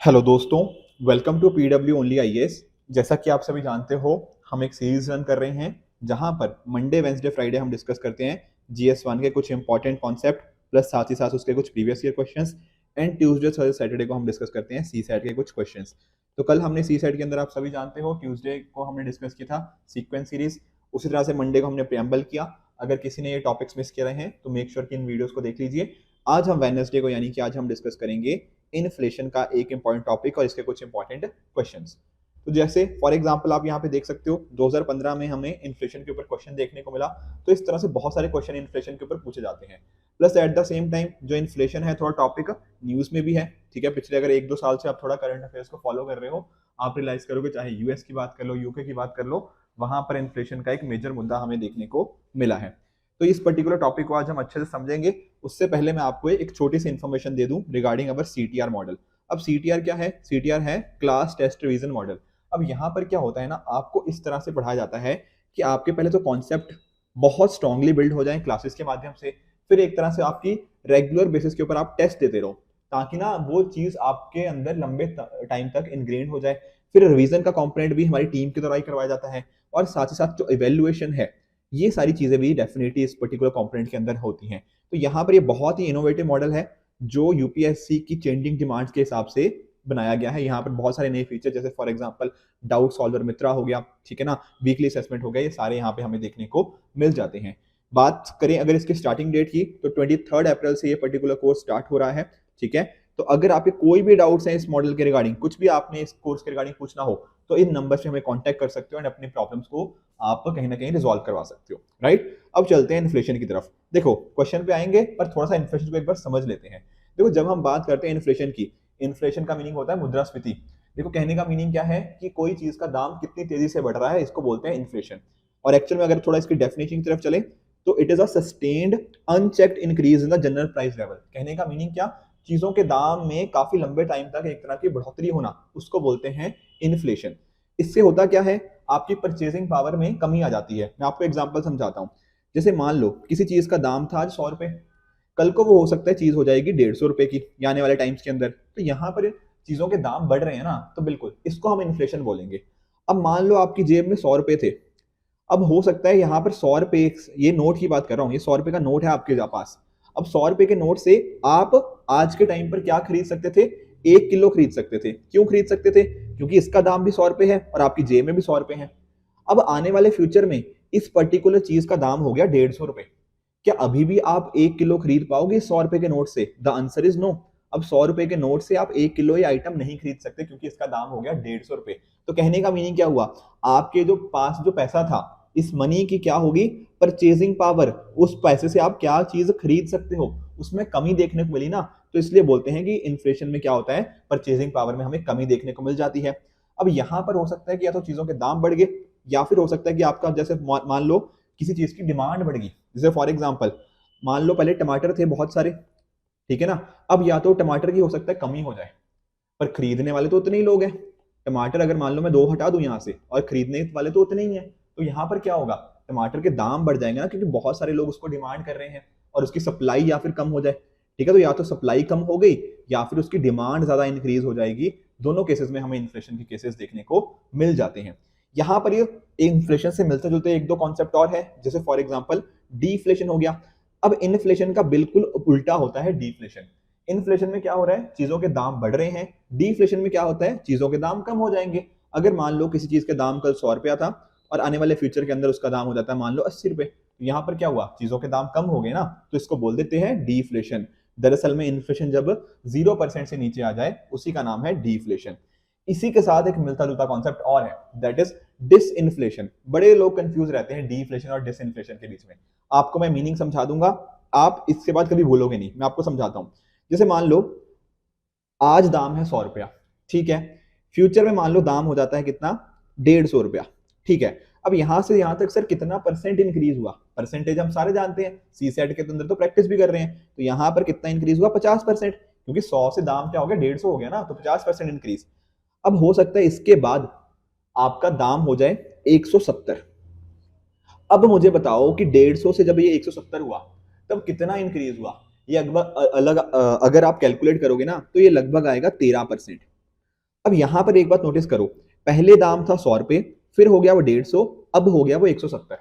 Hello दोस्तों, welcome to PW only IAS. जैसा कि आप सभी जानते हो, हम एक सीरीज रन कर रहे हैं जहां पर मंडे वेंसडे फ्राइडे हम डिस्कस करते हैं जीएस वन के कुछ इंपॉर्टेंट कॉन्सेप्ट प्लस साथ ही साथ उसके कुछ previous year questions. And Tuesday Thursday Saturday को हम डिस्कस करते हैं सी सेट के कुछ क्वेश्चंस। तो कल हमने सी सेट के अंदर आप सभी जानते हो ट्यूसडे को हमने डिस्कस किया था सीक्वेंस सीरीज। उसी तरह से मंडे को हमने प्रेम्बल किया। अगर किसी ने ये टॉपिक्स मिस किए हैं तो मेक श्योर कि इन वीडियोस को देख लीजिए। आज हम वेडनेसडे को यानी कि आज हम डिस्कस करेंगे इन्फ्लेशन का एक इंपॉर्टेंट टॉपिक और इसके कुछ इंपॉर्टेंट क्वेश्चंस। तो जैसे फॉर एग्जांपल आप यहाँ पे देख सकते हो 2015 में हमें इन्फ्लेशन के ऊपर क्वेश्चन देखने को मिला। तो इस तरह से बहुत सारे क्वेश्चन इन्फ्लेशन के ऊपर पूछे जाते हैं। Plus at the same time जो इन्फ्लेशन है थोड़ा टॉपिक न्यूज में भी है। ठीक है, पिछले अगर 1-2 साल से आप थोड़ा करंट अफेयर्स को फॉलो कर रहे हो, आप रियलाइज करोगे चाहे यूएस की बात कर लो, यूके की बात कर लो, वहां पर इन्फ्लेशन का एक मेजर मुद्दा हमें देखने को मिला है। तो इस पर्टिकुलर टॉपिक को आज हम अच्छे से समझेंगे। उससे पहले मैं आपको एक छोटी सी इन्फॉर्मेशन दे दूं रिगार्डिंग अवर सीटीआर मॉडल। अब सीटीआर क्या है? सीटीआर है क्लास टेस्ट रिवीजन मॉडल। अब यहाँ पर क्या होता है ना, आपको इस तरह से पढ़ाया जाता है कि आपके पहले तो कॉन्सेप्ट बहुत स्ट्रांगली बिल्ड हो जाए क्लासेस के माध्यम से, फिर एक तरह से आपकी रेगुलर बेसिस के ऊपर आप टेस्ट देते रहो ताकि ना वो चीज आपके अंदर लंबे टाइम तक इनग्रेन हो जाए। फिर रिवीजन का कॉम्पोनेंट भी हमारी टीम के द्वारा ही करवाया जाता है और साथ ही साथ जो इवेल्युएशन है, ये सारी चीजें भी डेफिनेटली इस पर्टिकुलर कॉम्पोनेंट के अंदर होती हैं। तो यहाँ पर ये बहुत ही इनोवेटिव मॉडल है जो यूपीएससी की चेंजिंग डिमांड्स के हिसाब से बनाया गया है। यहाँ पर बहुत सारे नए फीचर जैसे फॉर एग्जांपल डाउट सॉल्वर मित्रा हो गया, ठीक है ना, वीकली असेसमेंट हो गया, ये सारे यहाँ पे हमें देखने को मिल जाते हैं। बात करें अगर इसके स्टार्टिंग डेट की तो 23 अप्रैल से ये पर्टिकुलर कोर्स स्टार्ट हो रहा है। ठीक है, तो अगर आपके कोई भी डाउट्स हैं इस मॉडल के रिगार्डिंग, कुछ भी आपने इस कोर्स के रिगार्डिंग पूछना हो तो इन नंबर से हमें कांटेक्ट कर सकते हो एंड अपनी प्रॉब्लम्स को आप कहीं ना कहीं रिजॉल्व करवा सकते हो। राइट, अब चलते हैं इन्फ्लेशन की तरफ। देखो क्वेश्चन पे आएंगे पर थोड़ा सा इन्फ्लेशन को एक बार समझ लेते हैं। देखो जब हम बात करते हैं इन्फ्लेशन की, इन्फ्लेशन का मीनिंग होता है मुद्रास्फीति। देखो कहने का मीनिंग क्या है कि कोई चीज का दाम कितनी तेजी से बढ़ रहा है, इसको बोलते हैं इन्फ्लेशन। और एक्चुअल में अगर थोड़ा इसकी डेफिनेशन की तरफ चले तो it is a sustained unchecked increase in the general price level. कहने का मीनिंग क्या? चीजों के दाम में काफी लंबे टाइम तक एक तरह की बढ़ोतरी होना, उसको बोलते हैं इन्फ्लेशन। इससे होता क्या है, आपकी परचेजिंग पावर में कमी आ जाती है। मैं आपको एग्जांपल समझाता हूं। जैसे मान लो किसी चीज का दाम था आज 100 रुपए, कल को वो हो सकता है चीज हो जाएगी 150 रुपए की या आने वाले टाइम्स के अंदर। तो यहाँ पर चीजों के दाम बढ़ रहे हैं ना, तो बिल्कुल इसको हम इन्फ्लेशन बोलेंगे। अब मान लो आपकी जेब में 100 रुपए थे, अब हो सकता है यहाँ पर 100 रुपए, ये नोट की बात कर रहा हूँ, ये 100 रुपए का नोट है आपके पास। अब 100 रुपए के नोट से आप आज के टाइम पर क्या खरीद सकते थे? 1 किलो खरीद सकते थे। क्यों खरीद सकते थे? क्योंकि इसका दाम भी 100 रुपए है और आपकी जेब में भी 100 रुपए है। अब आने वाले फ्यूचर में इस पर्टिकुलर चीज का दाम हो गया 150 रुपए। क्या अभी भी आप 1 किलो खरीद पाओगे 100 रुपए के नोट से? The answer is no. अब 100 रुपए के नोट से आप 1 किलो ये आइटम नहीं खरीद सकते क्योंकि इसका दाम हो गया 150 रुपए। तो कहने का मीनिंग क्या हुआ? आपके जो पास जो पैसा था, इस मनी की क्या होगी? Purchasing power. उस पैसे से आप क्या चीज खरीद सकते हो, उसमें कमी देखने को मिली ना। तो इसलिए बोलते हैं कि इन्फ्लेशन में क्या होता है, परचेजिंग पावर में हमें कमी देखने को मिल जाती है। अब यहां पर हो सकता है कि या तो चीजों के दाम बढ़ गए या फिर हो सकता है कि आपका जैसे मान लो किसी चीज की डिमांड बढ़ गई। जैसे फॉर एग्जाम्पल मान लो पहले टमाटर थे बहुत सारे, ठीक है ना, अब या तो टमाटर की हो सकता है कमी हो जाए, पर खरीदने वाले तो उतने ही लोग हैं। टमाटर अगर मान लो मैं 2 हटा दूं यहाँ से और खरीदने वाले तो उतने ही हैं, तो यहाँ पर क्या होगा? टमाटर के दाम बढ़ जाएंगे ना, क्योंकि बहुत सारे लोग उसको डिमांड कर रहे हैं और उसकी सप्लाई या फिर कम हो जाए। ठीक है, तो या तो सप्लाई कम हो गई या फिर उसकी डिमांड ज्यादा इंक्रीज हो जाएगी। दोनों केसेस में हमें इन्फ्लेशन के केसेस देखने को मिल जाते हैं। यहाँ पर ये इन्फ्लेशन से मिलते जुलते 1-2 कॉन्सेप्ट और है, जैसे फॉर एग्जाम्पल डीफ्लेशन हो गया। अब इन्फ्लेशन का बिल्कुल उल्टा होता है डीफ्लेशन। इन्फ्लेशन में क्या हो रहा है? चीजों के दाम बढ़ रहे हैं। डीफ्लेशन में क्या होता है? चीजों के दाम कम हो जाएंगे। अगर मान लो किसी चीज के दाम कल 100 रुपया था और आने वाले फ्यूचर के अंदर उसका दाम हो जाता है मान लो 80 रुपए, तो यहाँ पर क्या हुआ? चीजों के दाम कम हो गए ना, तो इसको बोल देते हैं डीफ्लेशन। दरअसल में इन्फ्लेशन जब 0% से नीचे आ जाए उसी का नाम है डीफ्लेशन। इसी के साथ एक मिलता जुलता कॉन्सेप्ट और है, दैट इज डिसइन्फ्लेशन। बड़े लोग कंफ्यूज रहते हैं डीफ्लेशन और डिसइन्फ्लेशन के बीच में। आपको मैं मीनिंग समझा दूंगा, आप इसके बाद कभी भूलोगे नहीं। मैं आपको समझाता हूं। जैसे मान लो आज दाम है 100 रुपया, ठीक है, फ्यूचर में मान लो दाम हो जाता है कितना? 150 रुपया। ठीक है, अब यहां से यहां तक सर कितना परसेंट इंक्रीज हुआ? परसेंटेज हम सारे जानते हैं, सी सेट के अंदर तो प्रैक्टिस भी कर रहे हैं। तो यहां पर कितना इंक्रीज हुआ? 50%, क्योंकि 100 से दाम क्या हो गया? 150 हो गया ना, तो 50% इंक्रीज। अब हो सकता है इसके बाद आपका दाम हो जाए 170। अब मुझे बताओ कि 150 से जब ये 170 हुआ तब कितना इंक्रीज हुआ? ये अलग अलग अगर आप कैलकुलेट करोगे ना तो ये लगभग आएगा 13%। अब यहां पर एक बात नोटिस करो, पहले दाम था 100 रुपए, फिर हो गया वो 150, अब हो गया वो 170।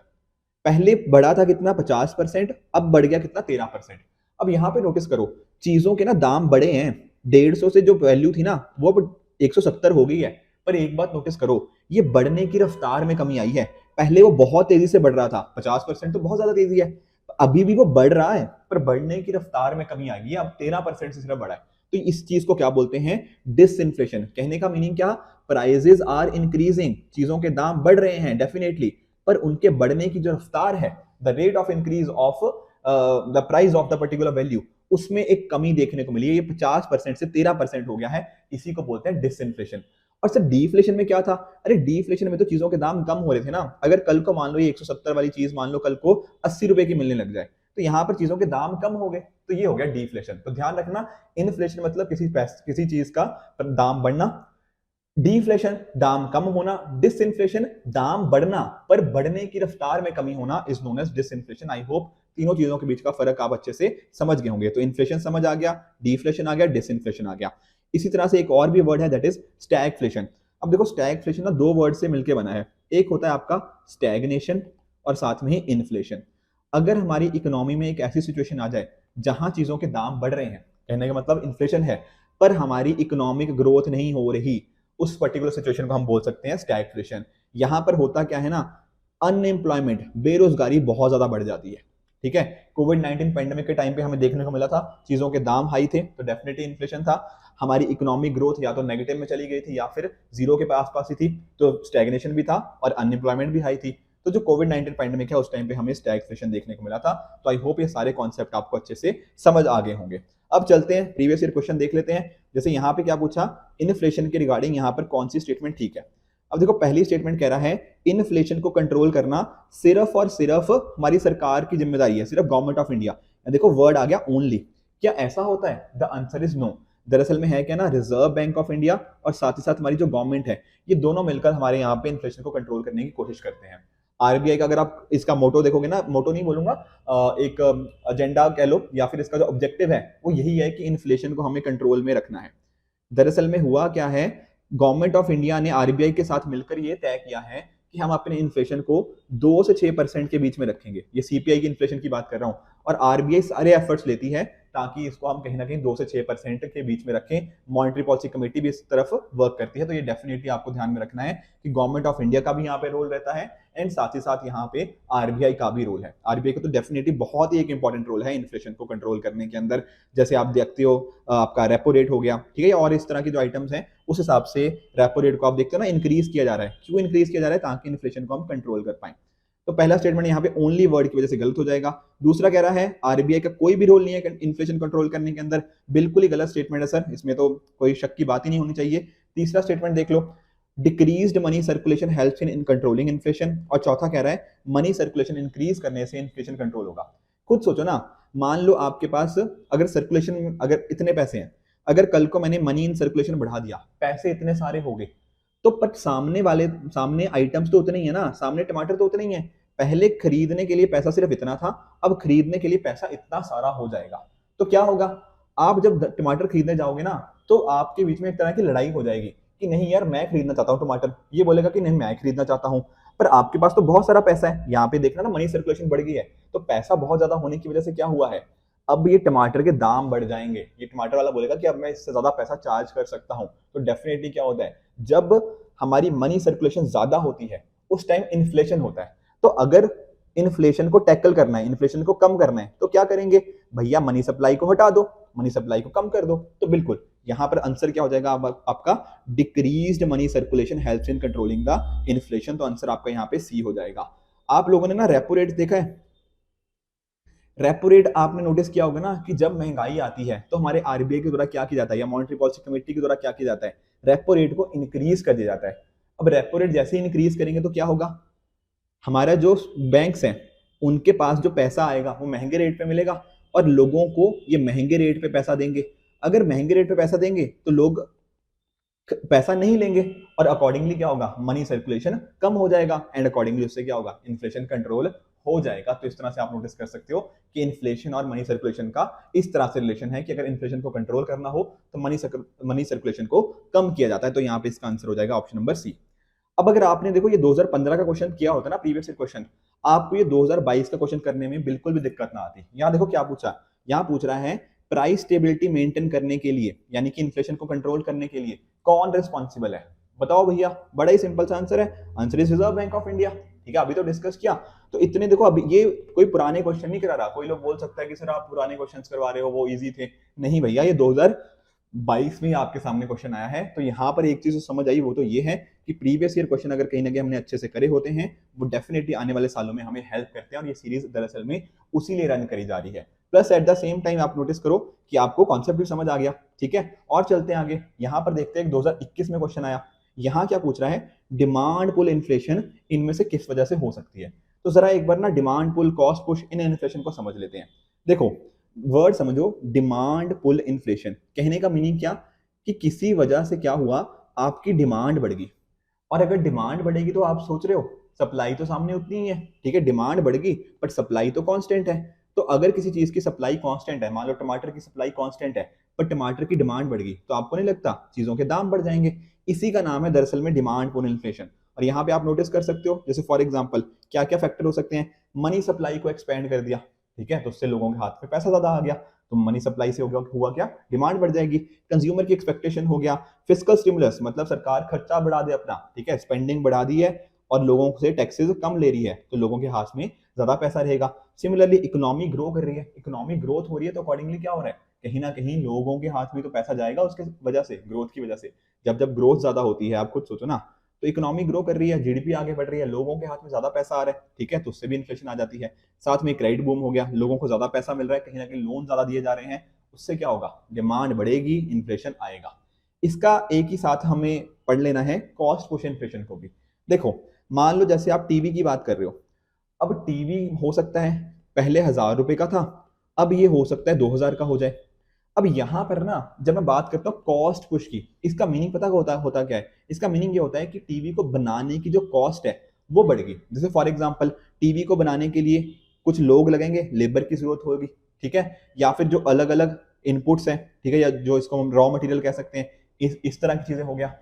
पहले बढ़ा था कितना 50%, अब बढ़ गया कितना 13%। अब यहां पे नोटिस करो, चीजों के ना दाम बढ़े हैं, 150 से जो वैल्यू थी ना वो अब 170 हो गई है। पर एक बात नोटिस करो, ये बढ़ने की रफ्तार में कमी आई है। पहले वो बहुत तेजी से बढ़ रहा था, 50% तो बहुत ज्यादा तेजी है, अभी भी वो बढ़ रहा है पर बढ़ने की रफ्तार में कमी आ गई है, अब 13% से सिर्फ बढ़ा है। तो इस चीज को क्या बोलते हैं, डिसइंफ्लेशन। कहने का मीनिंग क्या, प्राइजेस आर इंक्रीजिंग, चीजों के दाम बढ़ रहे हैं डेफिनेटली, पर उनके बढ़ने की जो रफ्तार है, the rate of increase of the price of the particular value, उसमें एक कमी देखने को मिली है। ये 50% से 13% हो गया है, इसी को बोलते हैं डिसइंफ्लेशन। और सर डीफ्लेशन में क्या था, अरे डीफ्लेशन में तो चीजों के दाम कम हो रहे थे ना। अगर कल को मान लो ये 170 वाली चीज मान लो कल को 80 रुपए की मिलने लग जाए, तो यहाँ पर चीजों के दाम कम हो गए, तो ये हो गया डीफ्लेशन। तो ध्यान रखना, इन्फ्लेशन मतलब किसी चीज का दाम बढ़ना, डीफ्लेशन दाम कम होना, डिसइंफ्लेशन दाम बढ़ना पर बढ़ने की रफ्तार में कमी होना is known as disinflation. I hope तीनों चीजों के बीच का फर्क आप अच्छे से समझ गए होंगे। तो इन्फ्लेशन समझ आ गया, डीफ्लेशन आ गया, डिसइंफ्लेशन आ गया। इसी तरह से एक और भी वर्ड है दैट इज स्टैगफ्लेशन। अब देखो स्टैगफ्लेशन ना दो वर्ड से मिलकर बना है, एक होता है आपका स्टैग्नेशन और साथ में ही इन्फ्लेशन। अगर हमारी इकोनॉमी में एक ऐसी सिचुएशन आ जाए जहां चीजों के दाम बढ़ रहे हैं, कहने का मतलब इन्फ्लेशन है, पर हमारी इकोनॉमिक ग्रोथ नहीं हो रही, उस पर्टिकुलर सिचुएशन को हम बोल सकते हैं स्टैगफ्लेशन। यहां पर होता क्या है ना, अनएम्प्लॉयमेंट, बेरोजगारी बहुत ज्यादा बढ़ जाती है। ठीक है, कोविड-19 पेंडेमिक के टाइम पे हमें देखने को मिला था, चीजों के दाम हाई थे तो डेफिनेटली इन्फ्लेशन था। हमारी इकोनॉमिक ग्रोथ या तो नेगेटिव में चली गई थी या फिर जीरो के आसपास ही थी, तो स्टैग्नेशन भी था और अनएम्प्लॉयमेंट भी हाई थी। तो जो कोविड-19 पेंडेमिक है उस टाइम पे हमें स्टैगफ्लेशन देखने को मिला था। तो आई होप ये सारे कॉन्सेप्ट आपको अच्छे से समझ आ गए होंगे। अब चलते हैं प्रीवियस ईयर क्वेश्चन देख लेते हैं। जैसे यहाँ पे क्या पूछा, इन्फ्लेशन के रिगार्डिंग यहाँ पर कौन सी स्टेटमेंट ठीक है। अब देखो पहली स्टेटमेंट कह रहा है इन्फ्लेशन को कंट्रोल करना सिर्फ और सिर्फ हमारी सरकार की जिम्मेदारी है, सिर्फ गवर्नमेंट ऑफ इंडिया। देखो वर्ड आ गया ओनली, क्या ऐसा होता है, द आंसर इज नो। दरअसल में है क्या ना, रिजर्व बैंक ऑफ इंडिया और साथ ही साथ हमारी जो गवर्नमेंट है, ये दोनों मिलकर हमारे यहाँ पे इन्फ्लेशन को कंट्रोल करने की कोशिश करते हैं। आरबीआई का अगर आप इसका मोटो देखोगे ना, मोटो नहीं बोलूंगा, एक एजेंडा कह लो, या फिर इसका जो ऑब्जेक्टिव है वो यही है कि इन्फ्लेशन को हमें कंट्रोल में रखना है। दरअसल में हुआ क्या है, गवर्नमेंट ऑफ इंडिया ने आरबीआई के साथ मिलकर ये तय किया है कि हम अपने इन्फ्लेशन को 2 से 6% के बीच में रखेंगे। ये सीपीआई की इन्फ्लेशन की बात कर रहा हूं, और आरबीआई सारे एफर्ट्स लेती है ताकि इसको हम कहीं ना कहीं 2 से 6% के बीच में रखें। मॉनेटरी पॉलिसी कमेटी भी इस तरफ वर्क करती है। तो ये डेफिनेटली आपको ध्यान में रखना है कि गवर्नमेंट ऑफ इंडिया का भी यहाँ पे रोल रहता है एंड साथ ही साथ यहाँ पे आरबीआई का भी रोल है। आरबीआई का तो डेफिनेटली बहुत ही एक इंपॉर्टेंट रोल है इन्फ्लेशन को कंट्रोल करने के अंदर। जैसे आप देखते हो आपका रेपो रेट हो गया, ठीक है, और इस तरह की जो आइटम्स हैं उस हिसाब से रेपो रेट को आप देखते हो ना इंक्रीज किया जा रहा है। क्यों इंक्रीज किया जा रहा है, ताकि इन्फ्लेशन को हम कंट्रोल कर पाए। तो पहला स्टेटमेंट यहाँ पे ओनली वर्ड की वजह से गलत हो जाएगा। दूसरा कह रहा है आरबीआई का कोई भी रोल नहीं है इन्फ्लेशन कंट्रोल करने के अंदर, बिल्कुल ही गलत स्टेटमेंट है सर, इसमें तो कोई शक की बात ही नहीं होनी चाहिए। तीसरा स्टेटमेंट देख लो, decreased money circulation helps in controlling inflation, और चौथा कह रहा है मनी सर्कुलेशन इंक्रीज करने से इन्फ्लेशन कंट्रोल होगा। खुद सोचो ना, मान लो आपके पास अगर सर्कुलेशन अगर इतने पैसे हैं, अगर कल को मैंने मनी इन सर्कुलेशन बढ़ा दिया, पैसे इतने सारे हो गए, तो पर सामने आइटम्स तो उतने ही है ना, सामने टमाटर तो उतने ही है। पहले खरीदने के लिए पैसा सिर्फ इतना था, अब खरीदने के लिए पैसा इतना सारा हो जाएगा। तो क्या होगा, आप जब टमाटर खरीदने जाओगे ना, तो आपके बीच में एक तरह की लड़ाई हो जाएगी कि नहीं यार मैं खरीदना चाहता हूँ टमाटर, ये बोलेगा कि नहीं मैं खरीदना चाहता हूँ। पर आपके पास तो बहुत सारा पैसा है, यहाँ पे देखना ना मनी सर्कुलेशन बढ़ गई है, तो पैसा बहुत ज्यादा होने की वजह से क्या हुआ है, अब ये टमाटर के दाम बढ़ जाएंगे। ये टमाटर वाला बोलेगा कि अब मैं इससे ज्यादा पैसा चार्ज कर सकता हूँ। तो डेफिनेटली क्या होता है, जब हमारी मनी सर्कुलेशन ज्यादा होती है उस टाइम इन्फ्लेशन होता है। तो अगर इन्फ्लेशन को टैकल करना है, इन्फ्लेशन को कम करना है, तो क्या करेंगे भैया, मनी सप्लाई को हटा दो, मनी सप्लाई को कम कर दो। तो बिल्कुल यहां पर आंसर क्या हो जाएगा आपका, decreased money circulation helps in controlling the inflation. तो आंसर आपका यहाँ पे सी हो जाएगा। आप लोगों ने ना रेपो रेट देखा है, रेपो रेट आपने नोटिस किया होगा ना कि जब महंगाई आती है तो हमारे आरबीआई के द्वारा क्या किया जाता है, या मॉनेटरी पॉलिसी कमेटी के द्वारा क्या किया जाता है, रेपो रेट को इंक्रीज कर दिया जाता है। अब रेपो रेट जैसे ही इंक्रीज करेंगे तो क्या होगा, हमारा जो बैंक्स हैं उनके पास जो पैसा आएगा वो महंगे रेट पे मिलेगा, और लोगों को ये महंगे रेट पे पैसा देंगे। अगर महंगे रेट पे पैसा देंगे तो लोग पैसा नहीं लेंगे, और अकॉर्डिंगली क्या होगा, मनी सर्कुलेशन कम हो जाएगा, एंड अकॉर्डिंगली उससे क्या होगा, इन्फ्लेशन कंट्रोल हो जाएगा। तो इस तरह से आप नोटिस कर सकते हो कि इन्फ्लेशन और मनी सर्कुलेशन का इस तरह से रिलेशन है कि अगर इन्फ्लेशन को कंट्रोल करना हो तो मनी सर्कुलेशन को कम किया जाता है। तो यहाँ पे इसका आंसर हो जाएगा ऑप्शन नंबर सी। अब अगर आपने देखो ये 2015 का क्वेश्चन किया होता ना प्रीवियस ईयर क्वेश्चन, आपको ये 2022 का क्वेश्चन करने में बिल्कुल भी दिक्कत ना आती। यहाँ देखो क्या पूछा, यहाँ पूछ रहा है प्राइस स्टेबिलिटी मेंटेन करने के लिए यानी कि इन्फ्लेशन को कंट्रोल करने के लिए कौन रिस्पॉन्सिबल है? बताओ भैया, बड़ा ही सिंपल सा आंसर है, answer is reserve bank of India. ठीक है, अभी तो डिस्कस किया। तो इतने देखो, अभी ये कोई पुराने क्वेश्चन नहीं करा रहा। कोई लोग बोल सकता है कि सर आप पुराने क्वेश्चंस करवा रहे हो, वो इजी थे। नहीं भैया, ये 2022 में आपके सामने क्वेश्चन आया है। तो यहाँ पर एक चीज समझ आई, वो तो ये है कि प्रीवियस ईयर क्वेश्चन अगर कहीं ना कहीं हमने अच्छे से करे होते हैं, वो डेफिनेटली आने वाले सालों में हमें हेल्प करते हैं। और ये सीरीज दरअसल में उसी लिए रन करी जा रही है। Plus at the same time आप नोटिस करो कि आपको कॉन्सेप्ट भी समझ आ गया। ठीक है, और चलते हैं आगे। यहाँ पर देखते हैं 2021 में क्वेश्चन आया। यहाँ क्या पूछ रहा है, डिमांड पुल इन्फ्लेशन इनमें से किस वजह से हो सकती है? तो जरा एक बार ना डिमांड पुल, कॉस्ट पुश, इन इन्फ्लेशन को समझ लेते हैं। देखो वर्ड समझो, डिमांड पुल इन्फ्लेशन कहने का मीनिंग क्या, कि किसी वजह से क्या हुआ, आपकी डिमांड बढ़ गई। और अगर डिमांड बढ़ेगी तो आप सोच रहे हो सप्लाई तो सामने उतनी ही है। ठीक है, डिमांड बढ़ गई बट सप्लाई तो कांस्टेंट है। तो अगर किसी चीज की सप्लाई कांस्टेंट है, मान लो टमाटर की सप्लाई कांस्टेंट है पर टमाटर की डिमांड बढ़ गई, तो आपको नहीं लगता चीजों के दाम बढ़ जाएंगे? इसी का नाम है दरअसल में डिमांड पुल इन्फ्लेशन। और यहाँ पे आप नोटिस कर सकते हो, जैसे फॉर एग्जाम्पल क्या क्या फैक्टर हो सकते हैं। मनी सप्लाई को एक्सपेंड कर दिया, ठीक है, तो उससे लोगों के हाथ में पैसा ज्यादा आ गया, तो मनी सप्लाई से हुआ क्या, डिमांड बढ़ जाएगी। कंज्यूमर की एक्सपेक्टेशन हो गया। फिस्कल स्टिमुलस मतलब सरकार खर्चा बढ़ा दे अपना, ठीक है, स्पेंडिंग बढ़ा दी है और लोगों से टैक्सेस कम ले रही है, तो लोगों के हाथ में ज्यादा पैसा रहेगा। सिमिलरली इकोनॉमी ग्रो कर रही है, इकोनॉमी ग्रोथ हो रही है, तो अकॉर्डिंगली क्या हो रहा है, कहीं ना कहीं लोगों के हाथ में तो पैसा जाएगा उसके वजह से, ग्रोथ की वजह से। जब जब ग्रोथ ज्यादा होती है, आप खुद सोचो ना, तो इकोनॉमी ग्रो कर रही है, जीडीपी आगे बढ़ रही है, लोगों के हाथ में ज्यादा पैसा आ रहा है, ठीक है, तो उससे भी इन्फ्लेशन आ जाती है। साथ में क्रेडिट बूम हो गया, लोगों को ज्यादा पैसा मिल रहा है, कहीं ना कहीं लोन ज्यादा दिए जा रहे हैं, उससे क्या होगा, डिमांड बढ़ेगी, इन्फ्लेशन आएगा। इसका एक ही साथ हमें पढ़ लेना है कॉस्ट पुश इन्फ्लेशन को भी। देखो मान लो जैसे आप टीवी की बात कर रहे हो, अब टीवी हो सकता है पहले 1000 रुपए का था, अब ये हो सकता है 2000 का हो जाए। अब यहाँ पर ना जब मैं बात करता हूँ कॉस्ट पुश की, इसका मीनिंग पता होता क्या है? इसका मीनिंग ये होता है कि टीवी को बनाने की जो कॉस्ट है वो बढ़ गई। जैसे फॉर एग्जांपल टीवी को बनाने के लिए कुछ लोग लगेंगे, लेबर की जरूरत होगी, ठीक है, या फिर जो अलग अलग इनपुट्स हैं, ठीक है, या जो इसको हम रॉ मटेरियल कह सकते हैं, इस तरह की चीजें हो गया।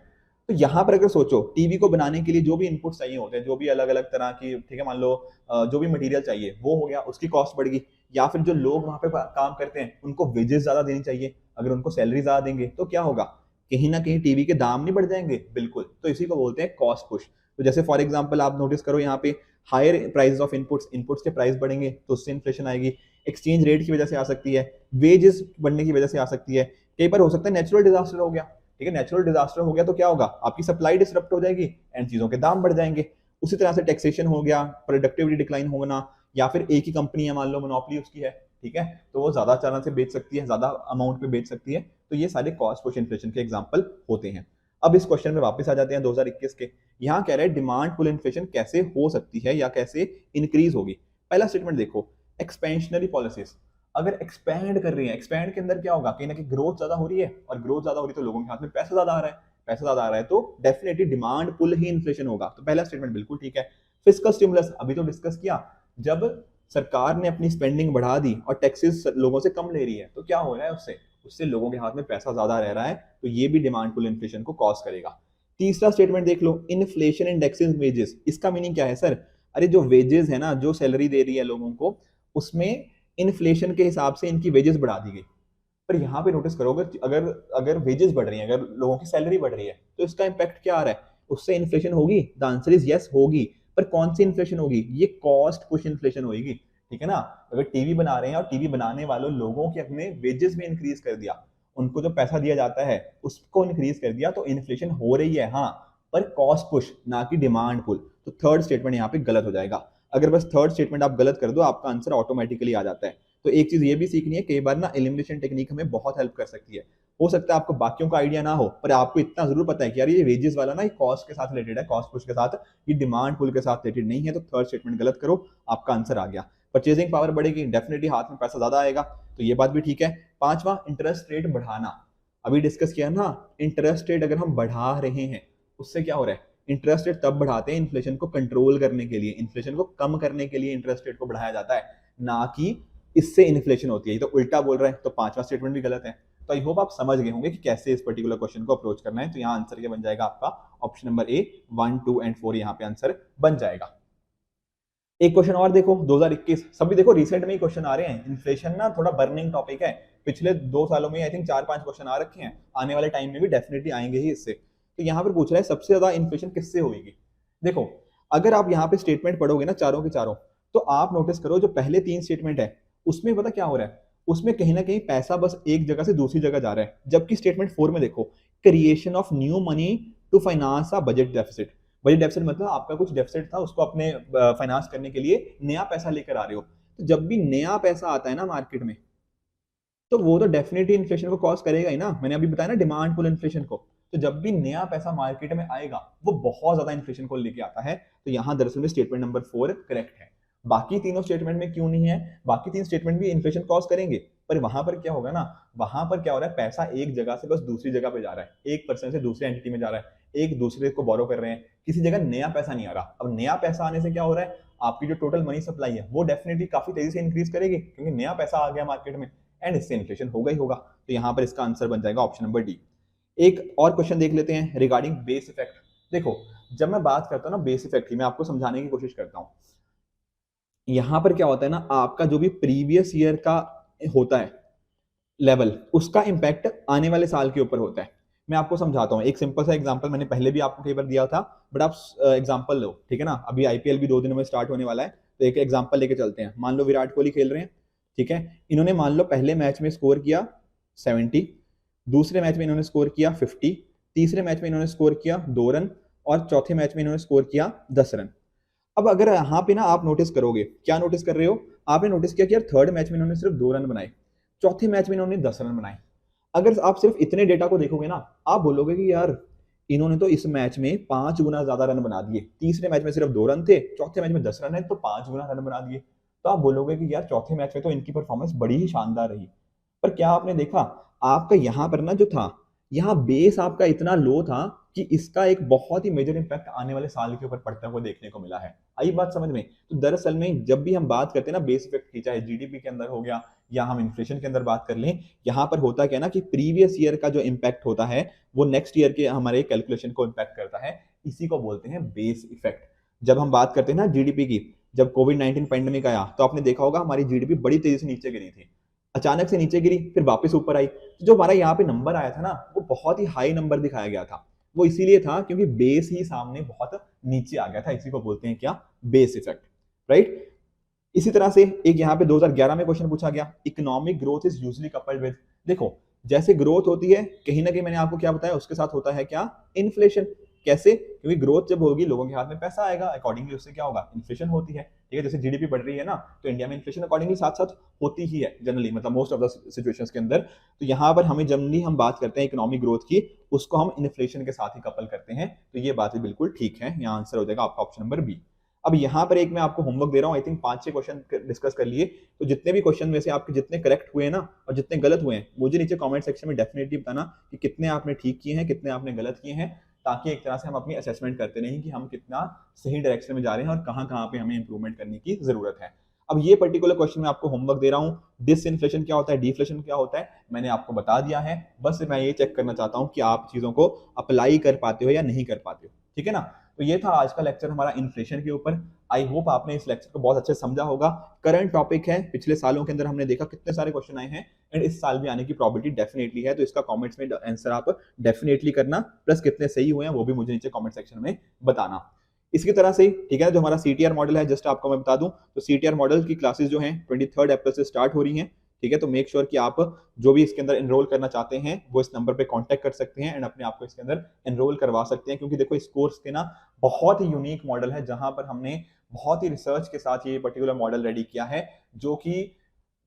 तो यहाँ पर अगर सोचो टीवी को बनाने के लिए जो भी इनपुट चाहिए होते हैं, जो भी अलग अलग तरह की, ठीक है, मान लो जो भी मटेरियल चाहिए वो हो गया, उसकी कॉस्ट बढ़ गई। या फिर जो लोग वहां पे काम करते हैं उनको वेजेस ज्यादा देनी चाहिए, अगर उनको सैलरी ज्यादा देंगे तो क्या होगा, कहीं ना कहीं टीवी के दाम नहीं बढ़ जाएंगे? बिल्कुल। तो इसी को बोलते हैं कॉस्ट पुश। तो जैसे फॉर एग्जाम्पल आप नोटिस करो यहाँ पे higher price of inputs, inputs के प्राइस बढ़ेंगे तो उससे इन्फ्लेशन आएगी। एक्सचेंज रेट की वजह से आ सकती है, वेजेस बढ़ने की वजह से आ सकती है, कई बार हो सकता है नेचुरल डिजास्टर हो गया, ठीक है, नेचुरल डिजास्टर हो गया तो क्या होगा, आपकी सप्लाई डिसरप्ट हो जाएगी एंड चीजों के दाम बढ़ जाएंगे। उसी तरह से टैक्सेशन हो गया, प्रोडक्टिविटी डिक्लाइन होना, या फिर एक ही कंपनी है, मान लो मोनोपोली उसकी है, ठीक है, तो वो ज्यादा तरह से बेच सकती है, ज्यादा अमाउंट पे बेच सकती है। तो ये सारे कॉस्ट पुश इन्फ्लेशन के एग्जांपल होते हैं। अब इस क्वेश्चन में वापस आ जाते हैं 2021 के। यहाँ कह रहे हैं डिमांड पुल इन्फ्लेशन कैसे हो सकती है या कैसे इंक्रीज होगी। पहला स्टेटमेंट देखो, एक्सपेंशनरी पॉलिसीज अगर एक्सपैंड कर रही है, एक्सपैंड के अंदर क्या होगा, कहीं ना कहीं ग्रोथ ज्यादा हो रही है, और ग्रोथ ज्यादा हो रही है तो लोगों के हाथ में पैसा ज्यादा आ रहा है, पैसा ज्यादा आ रहा है तो डेफिनेटली डिमांड पुल ही इन्फ्लेशन होगा। तो पहला स्टेटमेंट बिल्कुल ठीक है। फिस्कल स्टिमुलस अभी तो डिस्कस किया, जब सरकार ने अपनी स्पेंडिंग बढ़ा दी और टैक्सेस लोगों से कम ले रही है तो क्या हो रहा है, उससे उससे लोगों के हाथ में पैसा ज्यादा रह रहा है, तो ये भी डिमांड पुल इन्फ्लेशन को कॉज करेगा। तीसरा स्टेटमेंट देख लो, इन्फ्लेशन इंडेक्सेस वेजेस। इसका मीनिंग क्या है सर? अरे जो वेजेस है ना, जो सैलरी दे रही है लोगों को, उसमें इन्फ्लेशन के हिसाब से इनकी वेजेस बढ़ा दी गई। पर यहाँ पे नोटिस करोगे, अगर अगर वेजेस बढ़ रही है, अगर लोगों की सैलरी बढ़ रही है, तो इसका इंपैक्ट क्या आ रहा है, उससे इन्फ्लेशन होगी? द आंसर इज यस, होगी। पर कौन सी इन्फ्लेशन होगी? ये कॉस्ट पुश इन्फ्लेशन होगी, ठीक है ना। अगर टीवी बना रहे हैं और टीवी बनाने वालों लोगों के अपने वेजेस में इंक्रीज कर दिया, उनको जो पैसा दिया जाता है उसको इंक्रीज कर दिया, तो इन्फ्लेशन हो रही है हाँ, पर कॉस्ट पुश ना कि डिमांड पुल। तो थर्ड स्टेटमेंट यहाँ पे गलत हो जाएगा। अगर बस थर्ड स्टेटमेंट आप गलत कर दो, आपका आंसर ऑटोमेटिकली आ जाता है। तो एक चीज ये भी सीखनी है, कई बार ना एलिमिनेशन टेक्निक हमें बहुत हेल्प कर सकती है। हो सकता है आपको बाकियों का आइडिया ना हो, पर आपको इतना जरूर पता है कि यार ये वेजेस वाला ना, ये कॉस्ट के साथ रिलेटेड है, कॉस्ट पुश के साथ, ये डिमांड पुल के साथ रिलेटेड नहीं है। तो थर्ड स्टेटमेंट गलत करो, आपका आंसर आ गया। परचेजिंग पावर बढ़ेगी, डेफिनेटली हाथ में पैसा ज्यादा आएगा, तो ये बात भी ठीक है। पांचवा, इंटरेस्ट रेट बढ़ाना। अभी डिस्कस किया ना, इंटरेस्ट रेट अगर हम बढ़ा रहे हैं उससे क्या हो रहा है, इंटरेस्ट रेट तब बढ़ाते हैं इन्फ्लेशन को कंट्रोल करने के लिए, इन्फ्लेशन को कम करने के लिए इंटरेस्ट रेट को बढ़ाया जाता है, ना कि इससे इन्फ्लेशन होती है। ये तो उल्टा बोल रहा है, तो पांचवा स्टेटमेंट भी गलत है। तो आई होप आप समझ गए होंगे कि कैसे इस पर्टिकुलर क्वेश्चन को अप्रोच करना है। तो यहाँ आंसर क्या बन जाएगा आपका, ऑप्शन नंबर ए 1, 2 एंड 4 यहाँ पे आंसर बन जाएगा। एक क्वेश्चन और देखो 2021, सभी देखो रिसेंट में ही क्वेश्चन आ रहे हैं। इन्फ्लेशन ना थोड़ा बर्निंग टॉपिक है, पिछले 2 सालों में आई थिंक 4-5 क्वेश्चन आ रखे हैं, आने वाले टाइम में भी डेफिनेटली आएंगे ही इससे। तो यहाँ पर पूछ रहा है सबसे ज्यादा इन्फ्लेशन किससे होगी। देखो अगर आप यहाँ पे स्टेटमेंट पढ़ोगे ना चारों के चारों, तो आप नोटिस करो जो पहले 3 स्टेटमेंट है उसमें पता क्या हो रहा है, उसमें कहीं ना कहीं पैसा बस एक जगह से दूसरी जगह जा रहा है। जबकि स्टेटमेंट 4 में देखो, creation of new money to finance a budget deficit. Budget deficit मतलब आपका कुछ डेफिसिट था, उसको अपने फाइनेंस करने के लिए नया पैसा लेकर आ रहे हो। तो जब भी नया पैसा आता है ना मार्केट में, तो वो तो डेफिनेटली इन्फ्लेशन को कॉज करेगा ही ना। मैंने अभी बताया ना डिमांड पुल इन्फ्लेशन को। तो जब भी नया पैसा मार्केट में आएगा वो बहुत ज्यादा इन्फ्लेशन को लेके आता है। तो यहाँ दरअसल में स्टेटमेंट नंबर 4 करेक्ट है। बाकी तीनों स्टेटमेंट में क्यों नहीं है, बाकी 3 स्टेटमेंट भी इन्फ्लेशन कॉज करेंगे, पर वहां पर क्या होगा ना, वहां पर क्या हो रहा है, पैसा एक जगह से बस दूसरी जगह पे जा रहा है, एक पर्सन से दूसरे एंटिटी में जा रहा है, एक दूसरे को बोरो कर रहे हैं, किसी जगह नया पैसा नहीं आ रहा। अब नया पैसा आने से क्या हो रहा है, आपकी जो टोटल मनी सप्लाई है वो डेफिनेटली काफी तेजी से इंक्रीज करेगी, क्योंकि नया पैसा आ गया मार्केट में एंड इससे इन्फ्लेशन होगा ही होगा। तो यहाँ पर इसका आंसर बन जाएगा ऑप्शन नंबर डी। एक और क्वेश्चन देख लेते हैं रिगार्डिंग बेस इफेक्ट। देखो जब मैं बात करता हूँ ना बेस इफेक्ट की, मैं आपको समझाने की कोशिश करता हूँ। यहां पर क्या होता है ना, आपका जो भी प्रीवियस ईयर का होता है लेवल, उसका इंपैक्ट आने वाले साल के ऊपर होता है। मैं आपको समझाता हूँ, एक सिंपल सा एग्जांपल मैंने पहले भी आपको कई बार दिया था, बट आप एग्जांपल लो, ठीक है ना। अभी आईपीएल भी 2 दिनों में स्टार्ट होने वाला है, तो एक एग्जांपल लेके चलते हैं। मान लो विराट कोहली खेल रहे हैं, ठीक है। इन्होंने मान लो पहले मैच में स्कोर किया 70, दूसरे मैच में इन्होंने स्कोर किया 50, तीसरे मैच में इन्होंने स्कोर किया 2 रन, और चौथे मैच में इन्होंने स्कोर किया 10 रन। अब अगर यहाँ पे ना आप नोटिस करोगे, क्या नोटिस कर रहे हो, आपने नोटिस किया कि यार थर्ड मैच में इन्होंने सिर्फ 2 रन बनाए, चौथे मैच में इन्होंने 10 रन बनाए। अगर आप सिर्फ इतने डेटा को देखोगे ना, आप बोलोगे कि यार इन्होंने तो इस मैच में 5 गुना ज्यादा रन बना दिए, तीसरे मैच में सिर्फ 2 रन थे, चौथे मैच में 10 रन है, तो 5 गुना रन बना दिए। तो आप बोलोगे कि यार चौथे मैच में तो इनकी परफॉर्मेंस बड़ी ही शानदार रही। पर क्या आपने देखा, आपका यहाँ पर ना जो था, यहाँ बेस आपका इतना लो था कि इसका एक बहुत ही मेजर इंपैक्ट आने वाले साल के ऊपर पड़ता हुआ देखने को मिला है। आई बात समझ में। तो दरअसल में जब भी हम बात करते हैं ना बेस इफेक्ट की, चाहे जीडीपी के अंदर हो गया या हम इन्फ्लेशन के अंदर बात कर लें, यहाँ पर होता क्या ना कि प्रीवियस ईयर का जो इम्पैक्ट होता है वो नेक्स्ट ईयर के हमारे कैलकुलेशन को इम्पैक्ट करता है। इसी को बोलते हैं बेस इफेक्ट। जब हम बात करते हैं ना जीडीपी की, जब कोविड-19 पैंडेमिक आया तो आपने देखा होगा हमारी जीडीपी बड़ी तेजी से नीचे गिरी थी, अचानक से नीचे गिरी फिर वापस ऊपर आई। तो जो हमारा यहाँ पे नंबर आया था ना, वो बहुत ही हाई नंबर दिखाया गया था। वो इसीलिए था क्योंकि बेस ही सामने बहुत नीचे आ गया था। इसी को बोलते हैं क्या, बेस इफेक्ट, राइट। इसी तरह से एक यहाँ पे 2011 में क्वेश्चन पूछा गया, economic growth is usually coupled with. देखो जैसे ग्रोथ होती है कहीं ना कहीं, मैंने आपको क्या बताया, उसके साथ होता है क्या, इन्फ्लेशन। कैसे, क्योंकि ग्रोथ जब होगी लोगों के हाथ में पैसा आएगा, अकॉर्डिंगली उससे क्या होगा, इन्फ्लेशन होती है, ठीक है। जैसे जीडीपी बढ़ रही है ना, तो इंडिया में इन्फ्लेशन अकॉर्डिंगली साथ साथ होती ही है जनरली, मतलब मोस्ट ऑफ द सिचुएशंस के अंदर। तो यहाँ पर हमें जनरली हम बात करते हैं इकोनॉमिक ग्रोथ की, उसको हम इन्फ्लेशन के साथ ही कपल करते हैं। तो ये बात भी बिल्कुल ठीक है, यहाँ आंसर हो जाएगा आपका ऑप्शन नंबर बी। अब यहाँ पर एक मैं आपको होमवर्क दे रहा हूँ, आई थिंक 5-6 क्वेश्चन डिस्कस कर लिए। तो जितने भी क्वेश्चन में से आपके जितने करेक्ट हुए हैं ना और जितने गलत हुए हैं, मुझे नीचे कमेंट सेक्शन में डेफिनेटली बताना कि कितने आपने ठीक किए हैं, कितने आपने गलत किए हैं, ताकि एक तरह से हम अपनी असेसमेंट करते रहें कि हम कितना सही डायरेक्शन में जा रहे हैं और कहाँ पे हमें इंप्रूवमेंट करने की जरूरत है। अब ये पर्टिकुलर क्वेश्चन मैं आपको होमवर्क दे रहा हूँ, डिसइन्फ्लेशन क्या होता है, डिफ्लेशन क्या होता है, मैंने आपको बता दिया है। बस मैं ये चेक करना चाहता हूँ कि आप चीजों को अप्लाई कर पाते हो या नहीं कर पाते हो, ठीक है ना। तो ये था आज का लेक्चर हमारा इन्फ्लेशन के ऊपर। आई होप आपने इस लेक्चर को बहुत अच्छे से समझा होगा। करंट टॉपिक है, पिछले सालों के अंदर हमने देखा कितने सारे क्वेश्चन आए हैं एंड इस साल भी आने की प्रोबेबिलिटी डेफिनेटली है। तो इसका कमेंट्स में आंसर आप डेफिनेटली करना, प्लस कितने सही हुए हैं वो भी मुझे नीचे कमेंट सेक्शन में बताना। इसकी तरह से, ठीक है, जो हमारा सीटीआर मॉडल है, जस्ट आपको मैं बता दूं, तो सीटीआर मॉडल की क्लासेस जो हैं 23 अप्रैल से स्टार्ट हो रही हैं, ठीक है। तो मेक श्योर कि आप जो भी इसके अंदर एनरोल करना चाहते हैं वो इस नंबर पे कांटेक्ट कर सकते हैं एंड अपने आप को इसके अंदर एनरोल करवा सकते हैं। क्योंकि देखो इस कोर्स के ना बहुत ही यूनिक मॉडल है, जहां पर हमने बहुत ही रिसर्च के साथ ये पर्टिकुलर मॉडल रेडी किया है, जो कि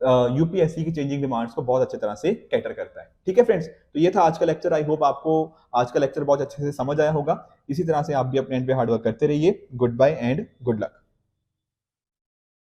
यूपीएससी की चेंजिंग डिमांड्स को बहुत अच्छे तरह से कैटर करता है, ठीक है फ्रेंड्स। तो ये था आज का लेक्चर। आई होप आपको आज का लेक्चर बहुत अच्छे से समझ आया होगा। इसी तरह से आप भी अपने एंड पे हार्डवर्क करते रहिए। Goodbye and good luck.